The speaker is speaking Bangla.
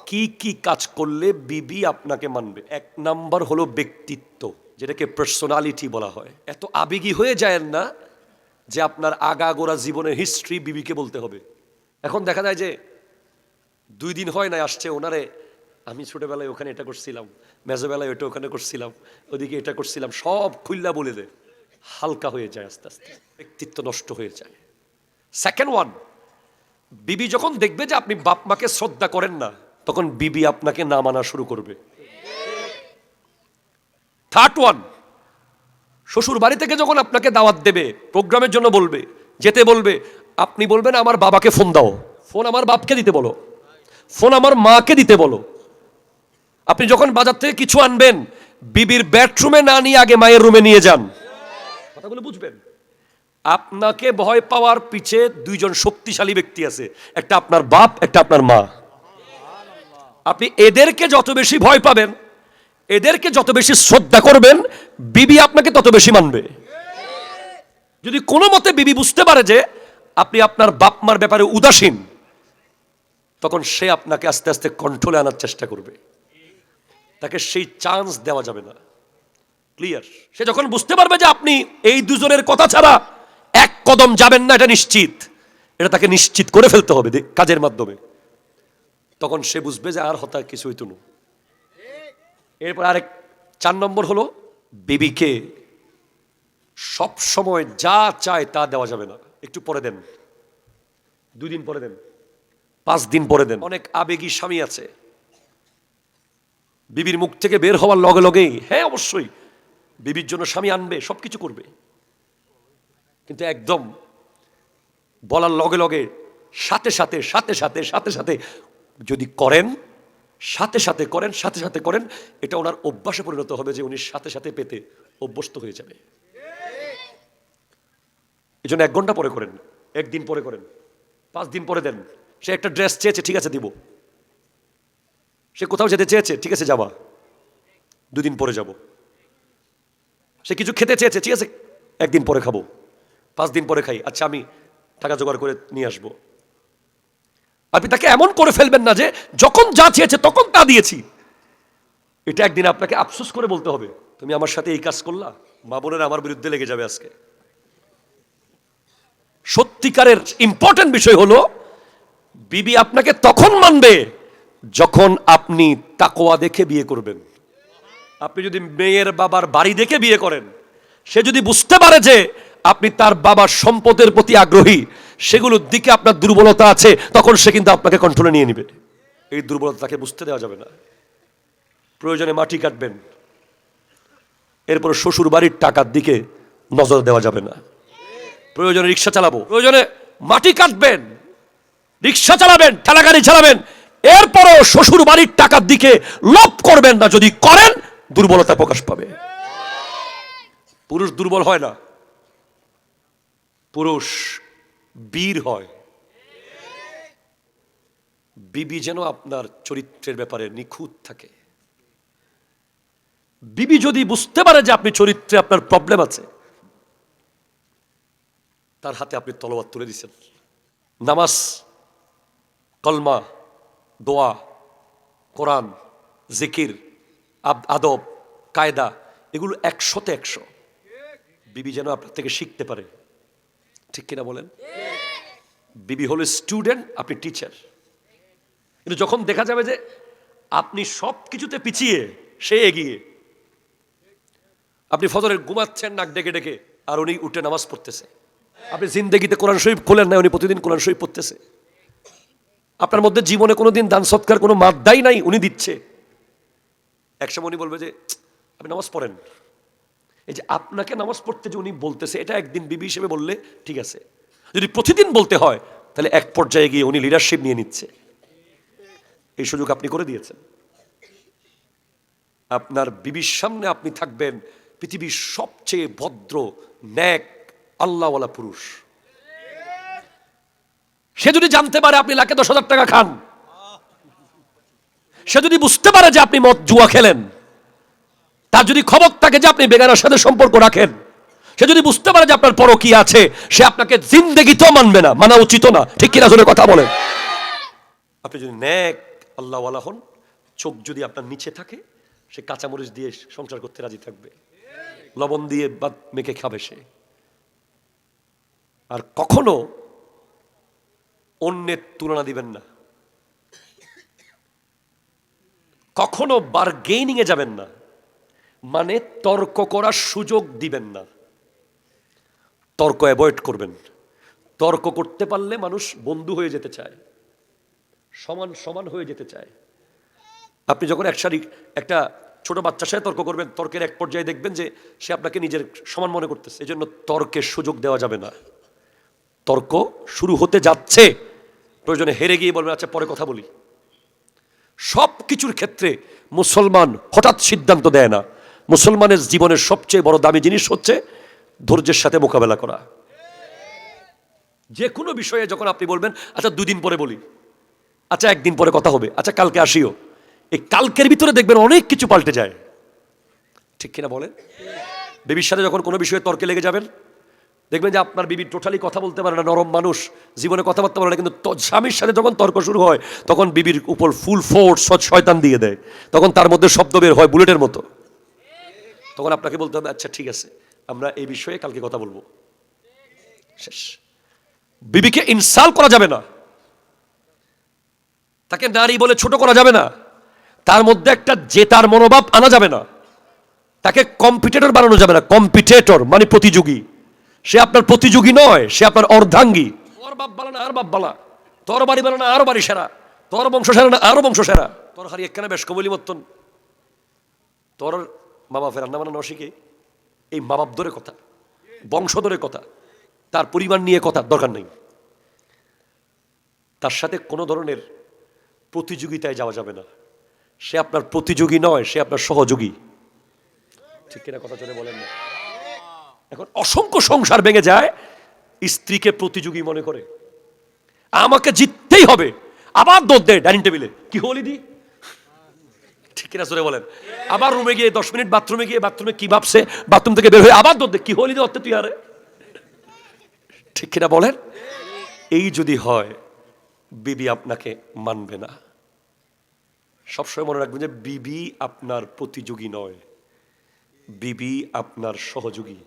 কি কি কাজ করলে বিবি আপনাকে মানবে? এক নাম্বার হলো ব্যক্তিত্ব, যেটাকে পার্সোনালিটি বলা হয়। এত আবেগী হয়ে যায় না যে আপনার আগাগোড়া জীবনের হিস্ট্রি বিবিকে বলতে হবে। এখন দেখা যায় যে 2 দিন হয় না আসছে ওনারে, আমি ছোটবেলায় ওখানে এটা করছিলাম, মেজোবেলায় ওটা ওখানে করছিলাম, ওদিকে এটা করছিলাম, সব খুল্লা বলে দেয়। হালকা হয়ে যায় আস্তে আস্তে, ব্যক্তিত্ব নষ্ট হয়ে যায়। সেকেন্ড ওয়ান, বিবি যখন দেখবে যে আপনি বাপ মাকে শ্রদ্ধা করেন না, তখন বিবি আপনাকে না মানা শুরু করবে। থার্ড ওয়ান, শ্বশুর বাড়ি থেকে যখন আপনাকে দাওয়াত দেবে, প্রোগ্রামের জন্য বলবে, যেতে বলবে, আপনি বলবেন আমার বাবাকে ফোন দাও, ফোন আমার বাপকে দিতে বলো, ফোন আমার মাকে দিতে বলো। আপনি যখন বাজার থেকে কিছু আনবেন, বিবির বেডরুমে না নিয়ে আগে মায়ের রুমে নিয়ে যান। কথাগুলো বুঝবেন। আপনাকে ভয় পাওয়ার পিছে 2 জন শক্তিশালী ব্যক্তি আছে, একটা আপনার বাপ, একটা আপনার মা। আপনি এদেরকে যত বেশি ভয় পাবেন, এদেরকে যত বেশি শ্রদ্ধা করবেন, বিবি আপনাকে তত বেশি মানবে। যদি কোনো মতে বিবি বুঝতে পারে যে আপনি আপনার বাপ মার ব্যাপারে উদাসীন, তখন সে আপনাকে আস্তে আস্তে কন্ট্রোলে আনার চেষ্টা করবে। তাকে সেই চান্স দেওয়া যাবে না। ক্লিয়ার? সে যখন বুঝতে পারবে যে আপনি এই 2 জনের কথা ছাড়া এক কদম যাবেন না, এটা নিশ্চিত, এটা তাকে নিশ্চিত করে ফেলতে হবে কাজের মাধ্যমে, তখন সে বুঝবে যে আর হতা কিছু হইতো না। এরপর আরেক 4 নম্বর হলো, বিবিকে সব সময় যা চায় তা দেওয়া যাবে না। একটু পরে দেন, 2 দিন পরে দেন, 5 দিন পরে দেন। অনেক আবেগী স্বামী আছে, বিবির মুখ থেকে বের হওয়ার লগে লগেই হ্যাঁ অবশ্যই বিবির জন্য স্বামী আনবে, সবকিছু করবে, কিন্তু একদম বলার লগে লগে সাথে সাথে সাথে সাথে সাথে সাথে যদি করেন, সাথে সাথে করেন, সাথে সাথে করেন, এটা ওনার অভ্যাসে পরিণত হবে যে উনি সাথে সাথে পেতে অভ্যস্ত হয়ে যাবে। এই জন্য 1 ঘন্টা পরে করেন, 1 দিন পরে করেন, 5 দিন পরে দেন। সে একটা ড্রেস চেয়েছে, ঠিক আছে দিব। সে কোথাও যেতে চেয়েছে, ঠিক আছে যাবা, 2 দিন পরে যাব। সে কিছু খেতে চেয়েছে, ঠিক আছে 1 দিন পরে খাবো, 5 দিন পরে খাই, আচ্ছা আমি টাকা জোগাড় করে নিয়ে আসবো। আপনি তাকে এমন করে ফেলবেন না যে যখন যা চেয়েছে তখন তা দিয়েছি। এটা একদিন আপনাকে আফসোস করে বলতে হবে, তুমি আমার সাথে এই কাজ করলা, মা বোনেরা আমার বিরুদ্ধে লেগে যাবে আজকে। সত্যিকারের ইম্পর্টেন্ট বিষয় হলো, বিবি আপনাকে তখন মানবে যখন আপনি তাকওয়া দেখে বিয়ে করবেন। আপনি যদি মেয়ের বাবার বাড়ি দেখে বিয়ে করেন, সে যদি বুঝতে পারে যে আপনি তার বাবার সম্পদের প্রতি আগ্রহী, সেগুলোর দিকে আপনার দুর্বলতা আছে, তখন সে কিন্তু আপনাকে কন্ট্রোলে নিয়ে নেবে। এই দুর্বলতা তাকে বুঝতে দেওয়া যাবে না। প্রয়োজনে মাটি কাটবেন, এরপর শ্বশুর বাড়ির টাকার দিকে নজর দেওয়া যাবে না। প্রয়োজনে রিক্সা চালাবো, প্রয়োজনে মাটি কাটবেন, রিক্সা চালাবেন, ঠেলাগাড়ি চালাবেন, এরপরও শ্বশুর বাড়ির টাকার দিকে লোভ করবেন না। যদি করেন, দুর্বলতা প্রকাশ পাবে। পুরুষ দুর্বল হয় না, পুরুষ বীর হয়। বিবি যেন আপনার চরিত্রের ব্যাপারে নিখুঁত থাকে। বিবি যদি বুঝতে পারে যে আপনি চরিত্রে আপনার প্রবলেম আছে, তার হাতে আপনি তলোয়ার তুলে দিচ্ছেন। নামাজ, কলমা, দোয়া, কোরআন, জিকির, আদব, কায়দা, এগুলো 100তে 100 বিবি যেন আপনার থেকে শিখতে পারে। ঠিক কিনা বলেন? বিবি হলো স্টুডেন্ট, আপনি টিচার। কিন্তু যখন দেখা যাবে যে আপনি সব কিছুতে পিছিয়ে, সে এগিয়ে, আপনি ফজরের ঘুমাচ্ছেন নাক ডেকে ডেকে, আর উনি উঠে নামাজ পড়তেছে। আপনি জিন্দেগিতে কোরআন শরীফ খোলেন না, উনি প্রতিদিন কোরআন শরীফ পড়তেছে। আপনার মধ্যে জীবনে কোনোদিন দান সৎকার কোনো মাদ্দাই নাই, উনি দিচ্ছে। একসময় উনি বলবে যে আপনি নামাজ পড়েন। এই যে আপনাকে নামাজ পড়তে যে উনি বলতেছে, এটা একদিন বিবি হিসেবে বললে ঠিক আছে। যদি প্রতিদিন বলতে হয়, তাহলে এক পর্যায়ে গিয়ে উনি লিডারশিপ নিয়ে নিচ্ছে। এই সুযোগ আপনি করে দিয়েছেন। আপনার বিবির সামনে আপনি থাকবেন পৃথিবীর সবচেয়ে ভদ্র, ন্যাক, আল্লাহওয়ালা পুরুষ। সে যদি জানতে পারে আপনি লাখে 10,000 টাকা খান, সে যদি বুঝতে পারে যে আপনি মদ জুয়া খেলেন, তার যদি খবর থাকে যে আপনি বেগানার সাথে সম্পর্ক রাখেন, সে যদি বুঝতে পারে যে আপনার পরকীয়া আছে, সে আপনাকে জিন্দেগিতেও মানবে না, মানা উচিত না। ঠিক কিনা জোরে কথা বলেন। আপনি যদি ন্যাক, আল্লাহওয়ালা হন, চোখ যদি আপনার নিচে থাকে সে কাঁচামরিচ দিয়ে সংসার করতে রাজি থাকবে, লবণ দিয়ে বা মেখে খাবে সে। আর কখনো অন্যের তুলনা দিবেন না, কখনো বার্গেনিং এ যাবেন না, মানে তর্ক করার সুযোগ দিবেন না, তর্ক অ্যাভয়েড করবেন। তর্ক করতে পারলে মানুষ বন্ধু হয়ে যেতে চায়, সমান সমান হয়ে যেতে চায়। আপনি যখন একটা ছোট বাচ্চার সাথে তর্ক করবেন, তর্কের এক পর্যায়ে দেখবেন যে সে আপনাকে নিজের সমান মনে করতেছে। এই জন্য তর্কের সুযোগ দেওয়া যাবে না। তর্ক শুরু হতে যাচ্ছে, প্রয়োজনে হেরে গিয়ে বলবেন আচ্ছা পরে কথা বলি। সব কিছুর ক্ষেত্রে মুসলমান হঠাৎ সিদ্ধান্ত দেয় না। মুসলমানের জীবনের সবচেয়ে বড় দামি জিনিস হচ্ছে ধৈর্যের সাথে মোকাবেলা করা। যে কোনো বিষয়ে যখন আপনি বলবেন আচ্ছা 2 দিন পরে বলি, আচ্ছা 1 দিন পরে কথা হবে, আচ্ছা কালকে আসিও, এই কালকের ভিতরে দেখবেন অনেক কিছু পাল্টে যায়। ঠিক কিনা বলেন? বিবির সাথে যখন কোনো বিষয়ে তর্কে লেগে যাবেন, দেখবেন যে আপনার বিবি টোটালি কথা বলতে পারে না, নরম মানুষ, জীবনে কথাবার্তা বলে না, কিন্তু স্বামীর সাথে যখন তর্ক শুরু হয় তখন বিবির উপর ফুল ফোর্স শয়তান দিয়ে দেয়, তখন তার মধ্যে শব্দ বের হয় বুলেটের মতো। তখন আপনাকে বলতে হবে আচ্ছা ঠিক আছে, আমরা এই বিষয়ে কালকে কথা বলবো, শেষ। বিবিকে ইনসাল্ট করা যাবে না, তাকে নারী বলে ছোট করা যাবে না, তার মধ্যে একটা জেতার মনোভাব আনা যাবে না, তাকে কম্পিটিটর বানানো যাবে না। কম্পিটিটর মানে প্রতিযোগী, সে আপনার প্রতিযোগী নয়, সে আপনার অর্ধাঙ্গী। তোর বাপ বালা না আর বাপ বালা, তোর বাড়ি বালা না আরো বাড়ি সেরা, তোর বংশ সেরা না আরো বংশ সেরা, তোর হারি একখানা বেশ কবলি মতন, তোর মা বাপের রান্না বান্না নশিকে। এই মা বাপ ধরে কথা, বংশ ধরে কথা, তার পরিবার নিয়ে কথা দরকার নেই। তার সাথে কোনো ধরনের প্রতিযোগিতায় যাওয়া যাবে না। সে আপনার প্রতিযোগী নয়, সে আপনার সহযোগী। ঠিক কিনা কথা চলে বলেন না? এখন অসংখ্য সংসার ভেঙে যায় স্ত্রীকে প্রতিযোগী মনে করে, আমাকে জিততেই হবে, আবার দৌড় দেয় ডাইনিং টেবিলে, কি হলি দি। ঠিক কিনা চলে বলেন? আবার রুমে গিয়ে 10 মিনিট বাথরুমে গিয়ে বাথরুমে কি ভাবছে, বাথরুম থেকে বের হয়ে আবার দৌড় দেয়, কি হলি দি তুই আরে। ঠিক কিনা বলেন? এই যদি হয় বিবি আপনাকে মানবে না। সবসময় মনে রাখবেন যে বিবি আপনার প্রতিযোগী নয়, বিবি আপনার সহযোগী।